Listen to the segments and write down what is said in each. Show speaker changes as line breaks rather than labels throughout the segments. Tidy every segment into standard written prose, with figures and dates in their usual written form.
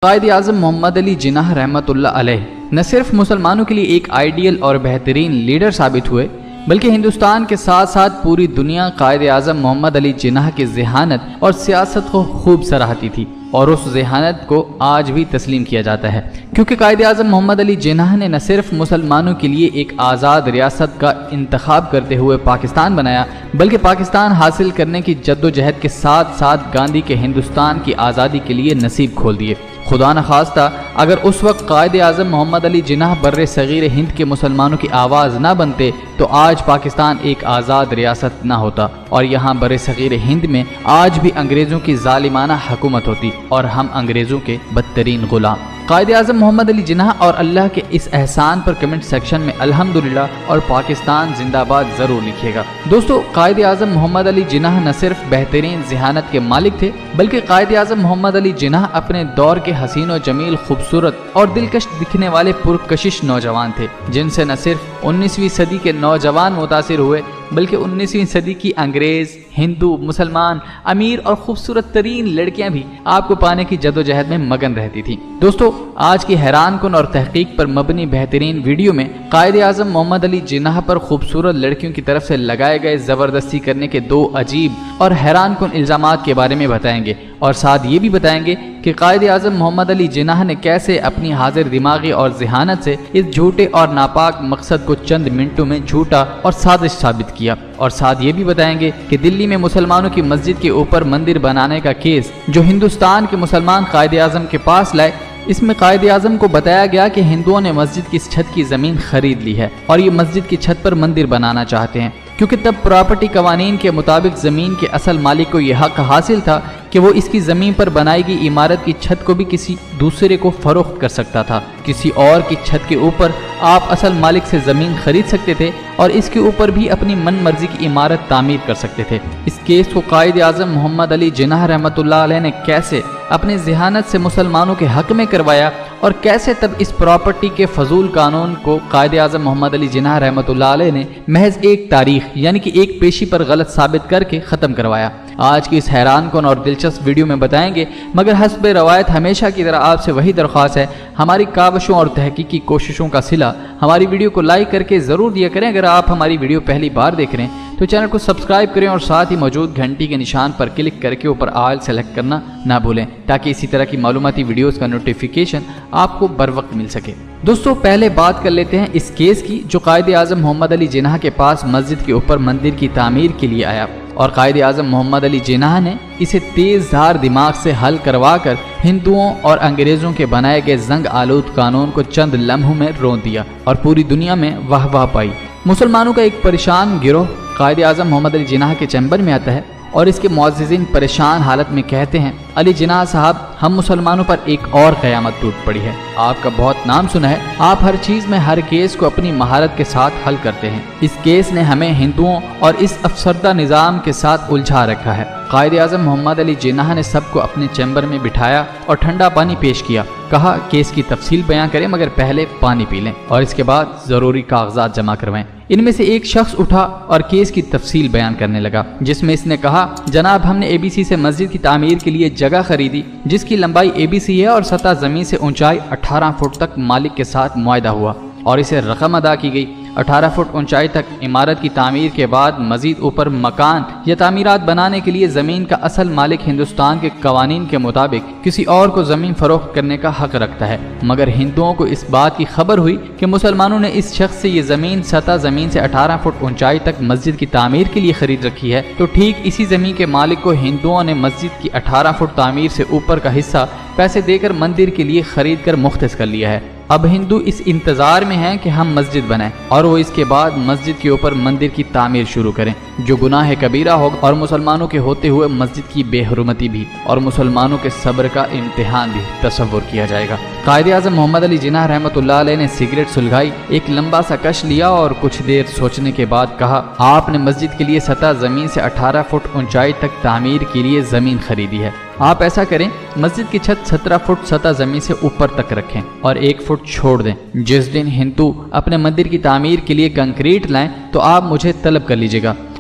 قائد اعظم محمد علی جناح رحمۃ اللہ علیہ نہ صرف مسلمانوں کے لیے ایک آئیڈیل اور بہترین لیڈر ثابت ہوئے بلکہ ہندوستان کے ساتھ ساتھ پوری دنیا قائد اعظم محمد علی جناح کی ذہانت اور سیاست کو خوب سراہتی تھی اور اس ذہانت کو آج بھی تسلیم کیا جاتا ہے، کیونکہ قائد اعظم محمد علی جناح نے نہ صرف مسلمانوں کے لیے ایک آزاد ریاست کا انتخاب کرتے ہوئے پاکستان بنایا بلکہ پاکستان حاصل کرنے کی جدوجہد کے ساتھ ساتھ گاندھی کے ہندوستان کی آزادی کے لیے نصیب کھول دیے۔ خدا نخواستہ اگر اس وقت قائد اعظم محمد علی جناح بر صغیر ہند کے مسلمانوں کی آواز نہ بنتے تو آج پاکستان ایک آزاد ریاست نہ ہوتا اور یہاں بر صغیر ہند میں آج بھی انگریزوں کی ظالمانہ حکومت ہوتی اور ہم انگریزوں کے بدترین غلام۔ قائد اعظم محمد علی جناح اور اللہ کے اس احسان پر کمنٹ سیکشن میں الحمدللہ اور پاکستان زندہ باد ضرور لکھیے گا۔ دوستو، قائد اعظم محمد علی جناح نہ صرف بہترین ذہانت کے مالک تھے بلکہ قائد اعظم محمد علی جناح اپنے دور کے حسین و جمیل، خوبصورت اور دلکش دکھنے والے پرکشش نوجوان تھے، جن سے نہ صرف 19ویں صدی کے نوجوان متاثر ہوئے بلکہ 19ویں صدی کی انگریز، ہندو، مسلمان، امیر اور خوبصورت ترین لڑکیاں بھی آپ کو پانے کی جدوجہد میں مگن رہتی تھیں۔ دوستو، آج کی حیران کن اور تحقیق پر مبنی بہترین ویڈیو میں قائد اعظم محمد علی جناح پر خوبصورت لڑکیوں کی طرف سے لگائے گئے زبردستی کرنے کے 2 عجیب اور حیران کن الزامات کے بارے میں بتائیں گے اور ساتھ یہ بھی بتائیں گے کہ قائد اعظم محمد علی جناح نے کیسے اپنی حاضر دماغی اور ذہانت سے اس جھوٹے اور ناپاک مقصد کو چند منٹوں میں جھوٹا اور سازش ثابت کیا، اور ساتھ یہ بھی بتائیں گے کہ دلی میں مسلمانوں کی مسجد کے اوپر مندر بنانے کا کیس جو ہندوستان کے مسلمان قائد اعظم کے پاس لائے، اس میں قائد اعظم کو بتایا گیا کہ ہندوؤں نے مسجد کی چھت کی زمین خرید لی ہے اور یہ مسجد کی چھت پر مندر بنانا چاہتے ہیں، کیونکہ تب پراپرٹی قوانین کے مطابق زمین کے اصل مالک کو یہ حق حاصل تھا کہ وہ اس کی زمین پر بنائی گئی عمارت کی چھت کو بھی کسی دوسرے کو فروخت کر سکتا تھا۔ کسی اور کی چھت کے اوپر آپ اصل مالک سے زمین خرید سکتے تھے اور اس کے اوپر بھی اپنی من مرضی کی عمارت تعمیر کر سکتے تھے۔ اس کیس کو قائد اعظم محمد علی جناح رحمۃ اللہ علیہ نے کیسے اپنے ذہانت سے مسلمانوں کے حق میں کروایا اور کیسے تب اس پراپرٹی کے فضول قانون کو قائد اعظم محمد علی جناح رحمۃ اللہ علیہ نے محض ایک تاریخ یعنی کہ ایک پیشی پر غلط ثابت کر کے ختم کروایا، آج کی اس حیران کن اور دلچسپ ویڈیو میں بتائیں گے۔ مگر حسب روایت ہمیشہ کی طرح آپ سے وہی درخواست ہے، ہماری کاوشوں اور تحقیقی کوششوں کا صلہ ہماری ویڈیو کو لائک کر کے ضرور دیا کریں۔ اگر آپ ہماری ویڈیو پہلی بار دیکھ رہے ہیں تو چینل کو سبسکرائب کریں اور ساتھ ہی موجود گھنٹی کے نشان پر کلک کر کے اوپر آل سلیکٹ کرنا نہ بھولیں تاکہ اسی طرح کی معلوماتی ویڈیوز کا نوٹیفیکیشن آپ کو بر وقت مل سکے۔ دوستو، پہلے بات کر لیتے ہیں اس کیس کی جو قائد اعظم محمد علی جناح کے پاس مسجد کے اوپر مندر کی تعمیر کے لیے آیا اور قائد اعظم محمد علی جناح نے اسے تیز دھار دماغ سے حل کروا کر ہندوؤں اور انگریزوں کے بنائے گئے زنگ آلود قانون کو چند لمحوں میں رون دیا اور پوری دنیا میں واہ واہ پائی۔ مسلمانوں کا ایک پریشان گروہ قائد اعظم محمد علی جناح کے چیمبر میں آتا ہے اور اس کے معززین پریشان حالت میں کہتے ہیں، علی جناح صاحب، ہم مسلمانوں پر ایک اور قیامت ٹوٹ پڑی ہے۔ آپ کا بہت نام سنا ہے، آپ ہر چیز میں ہر کیس کو اپنی مہارت کے ساتھ حل کرتے ہیں۔ اس کیس نے ہمیں ہندوؤں اور اس افسردہ نظام کے ساتھ الجھا رکھا ہے۔ قائد اعظم محمد علی جناح نے سب کو اپنے چیمبر میں بٹھایا اور ٹھنڈا پانی پیش کیا، کہا کیس کی تفصیل بیان کریں مگر پہلے پانی پی لیں اور اس کے بعد ضروری کاغذات جمع کروائیں۔ ان میں سے ایک شخص اٹھا اور کیس کی تفصیل بیان کرنے لگا، جس میں اس نے کہا، جناب، ہم نے اے بی سی سے مسجد کی تعمیر کے لیے جگہ خریدی جس کی لمبائی اے بی سی ہے اور سطح زمین سے اونچائی 18 فٹ تک مالک کے ساتھ معاہدہ ہوا اور اسے رقم ادا کی گئی۔ 18 فٹ اونچائی تک عمارت کی تعمیر کے بعد مزید اوپر مکان یا تعمیرات بنانے کے لیے زمین کا اصل مالک ہندوستان کے قوانین کے مطابق کسی اور کو زمین فروخت کرنے کا حق رکھتا ہے، مگر ہندوؤں کو اس بات کی خبر ہوئی کہ مسلمانوں نے اس شخص سے یہ زمین سطح زمین سے 18 فٹ اونچائی تک مسجد کی تعمیر کے لیے خرید رکھی ہے، تو ٹھیک اسی زمین کے مالک کو ہندوؤں نے مسجد کی 18 فٹ تعمیر سے اوپر کا حصہ پیسے دے کر مندر کے لیے خرید کر مختص کر لیا ہے۔ اب ہندو اس انتظار میں ہیں کہ ہم مسجد بنائیں اور وہ اس کے بعد مسجد کے اوپر مندر کی تعمیر شروع کریں، جو گناہ کبیرہ ہوگا اور مسلمانوں کے ہوتے ہوئے مسجد کی بے حرمتی بھی اور مسلمانوں کے صبر کا امتحان بھی تصور کیا جائے گا۔ قائد اعظم محمد علی جناح رحمۃ اللہ علیہ نے سگریٹ سلگائی، ایک لمبا سا کش لیا اور کچھ دیر سوچنے کے بعد کہا، آپ نے مسجد کے لیے سطح زمین سے 18 فٹ اونچائی تک تعمیر کے لیے زمین خریدی ہے، آپ ایسا کریں، مسجد کی چھت 17 فٹ سطح زمین سے اوپر تک رکھیں اور 1 فٹ چھوڑ دیں۔ جس دن ہندو اپنے مندر کی تعمیر کے لیے کنکریٹ لائیں تو آپ مجھے طلب کر لیجیے گا،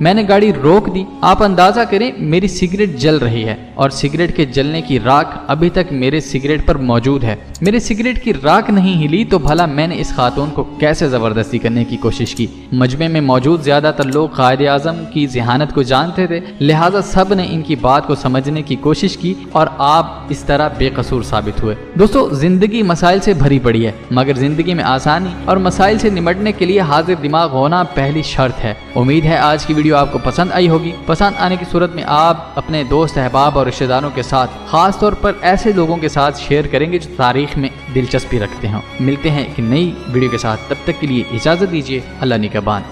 میں نے گاڑی روک دی۔ آپ اندازہ کریں میری سگریٹ جل رہی ہے اور سگریٹ کے جلنے کی راکھ ابھی تک میرے سگریٹ پر موجود ہے۔ میرے سگریٹ کی راکھ نہیں ہلی تو بھلا میں نے اس خاتون کو کیسے زبردستی کرنے کی کوشش کی؟ مجمع میں موجود زیادہ تر لوگ قائد اعظم کی ذہانت کو جانتے تھے، لہٰذا سب نے ان کی بات کو سمجھنے کی کوشش کی اور آپ اس طرح بے قصور ثابت ہوئے۔ دوستو، زندگی مسائل سے بھری پڑی ہے، مگر زندگی میں آسانی اور مسائل سے نمٹنے کے لیے حاضر دماغ ہونا پہلی شرط ہے۔ امید ہے آج کی ویڈیو آپ کو پسند آئی ہوگی۔ پسند آنے کی صورت میں آپ اپنے دوست، احباب اور رشتہ داروں کے ساتھ، خاص طور پر ایسے لوگوں کے ساتھ شیئر کریں گے جو تاریخ میں دلچسپی رکھتے ہوں۔ ملتے ہیں ایک نئی ویڈیو کے ساتھ، تب تک کے لیے اجازت دیجیے۔ اللہ نگہبان۔